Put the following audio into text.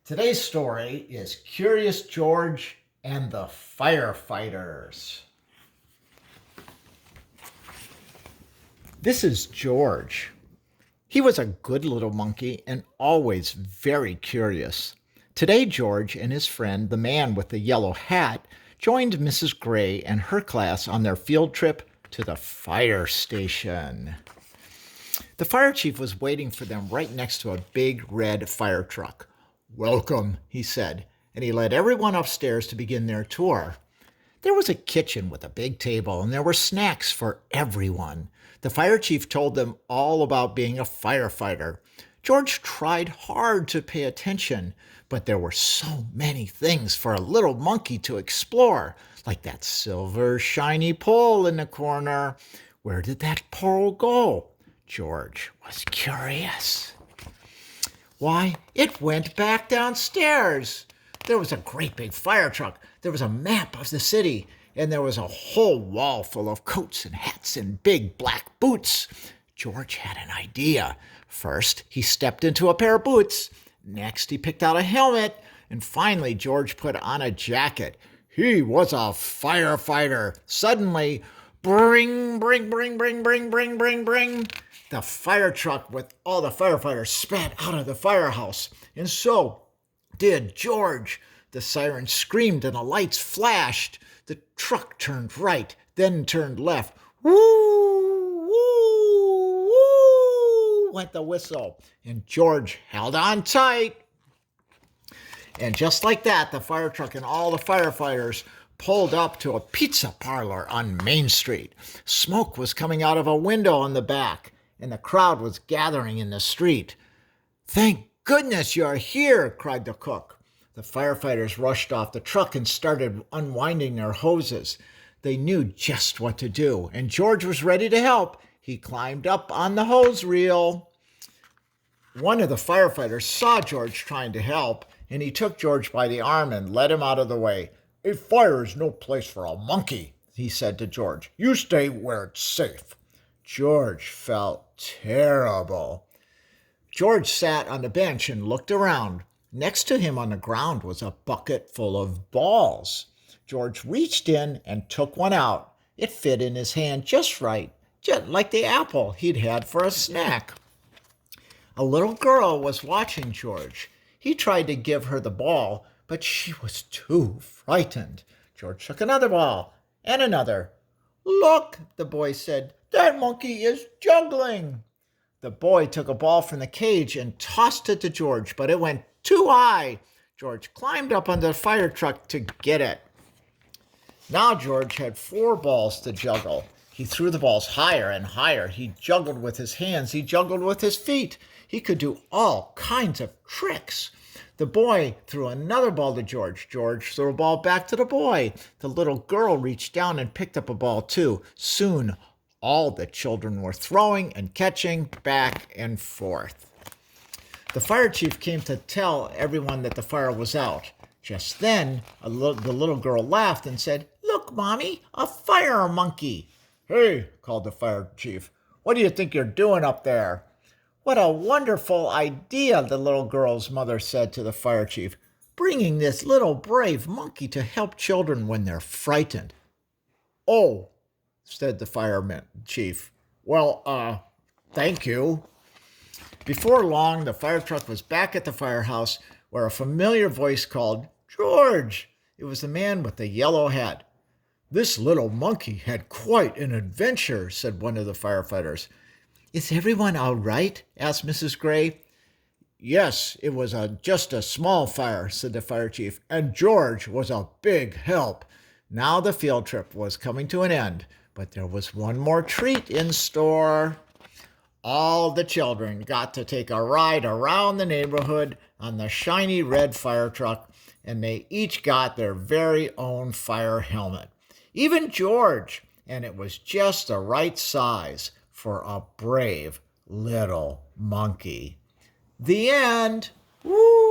Today's story is Curious George and the Firefighters. This is George. He was a good little monkey and always very curious. Today, George and his friend, the man with the yellow hat, joined Mrs. Gray and her class on their field trip to the fire station. The fire chief was waiting for them right next to a big red fire truck. "Welcome," he said, and he led everyone upstairs to begin their tour. There was a kitchen with a big table, and there were snacks for everyone. The fire chief told them all about being a firefighter. George tried hard to pay attention, but there were so many things for a little monkey to explore, like that silver shiny pole in the corner. Where did that pole go? George was curious. Why, it went back downstairs. There was a great big fire truck. There was a map of the city, and there was a whole wall full of coats and hats and big black boots. George had an idea. First, he stepped into a pair of boots. Next, he picked out a helmet. And finally, George put on a jacket. He was a firefighter. Suddenly, bring, bring, bring, bring, bring, bring, bring, bring. The fire truck with all the firefighters sped out of the firehouse. And so did George. The siren screamed and the lights flashed. The truck turned right, then turned left. Woo, woo, woo, went the whistle. And George held on tight. And just like that, the fire truck and all the firefighters pulled up to a pizza parlor on Main Street. Smoke was coming out of a window on the back, and the crowd was gathering in the street. "Thank goodness you're here," cried the cook. The firefighters rushed off the truck and started unwinding their hoses. They knew just what to do, and George was ready to help. He climbed up on the hose reel. One of the firefighters saw George trying to help, and he took George by the arm and led him out of the way. "A fire is no place for a monkey," he said to George. "You stay where it's safe." George felt terrible. George sat on the bench and looked around. Next to him on the ground was a bucket full of balls. George reached in and took one out. It fit in his hand just right, just like the apple he'd had for a snack. A little girl was watching George. He tried to give her the ball, but she was too frightened. George took another ball and another. "Look," the boy said, "that monkey is juggling." The boy took a ball from the cage and tossed it to George, but it went too high. George climbed up on the fire truck to get it. Now George had 4 balls to juggle. He threw the balls higher and higher. He juggled with his hands. He juggled with his feet. He could do all kinds of tricks. The boy threw another ball to George. George threw a ball back to the boy. The little girl reached down and picked up a ball too. Soon, all the children were throwing and catching back and forth. The fire chief came to tell everyone that the fire was out. Just then, the little girl laughed and said, "Look, Mommy, a fire monkey." "Hey," called the fire chief, "what do you think you're doing up there?" "What a wonderful idea," the little girl's mother said to the fire chief, "bringing this little brave monkey to help children when they're frightened." "Oh," said the fireman chief. "Well, thank you." Before long, the fire truck was back at the firehouse where a familiar voice called, "George!" It was the man with the yellow hat. "This little monkey had quite an adventure," said one of the firefighters. "Is everyone all right?" asked Mrs. Gray. "Yes, it was just a small fire," said the fire chief, "and George was a big help." Now the field trip was coming to an end, but there was one more treat in store. All the children got to take a ride around the neighborhood on the shiny red fire truck, and they each got their very own fire helmet. Even George, and it was just the right size for a brave little monkey. The end. Woo!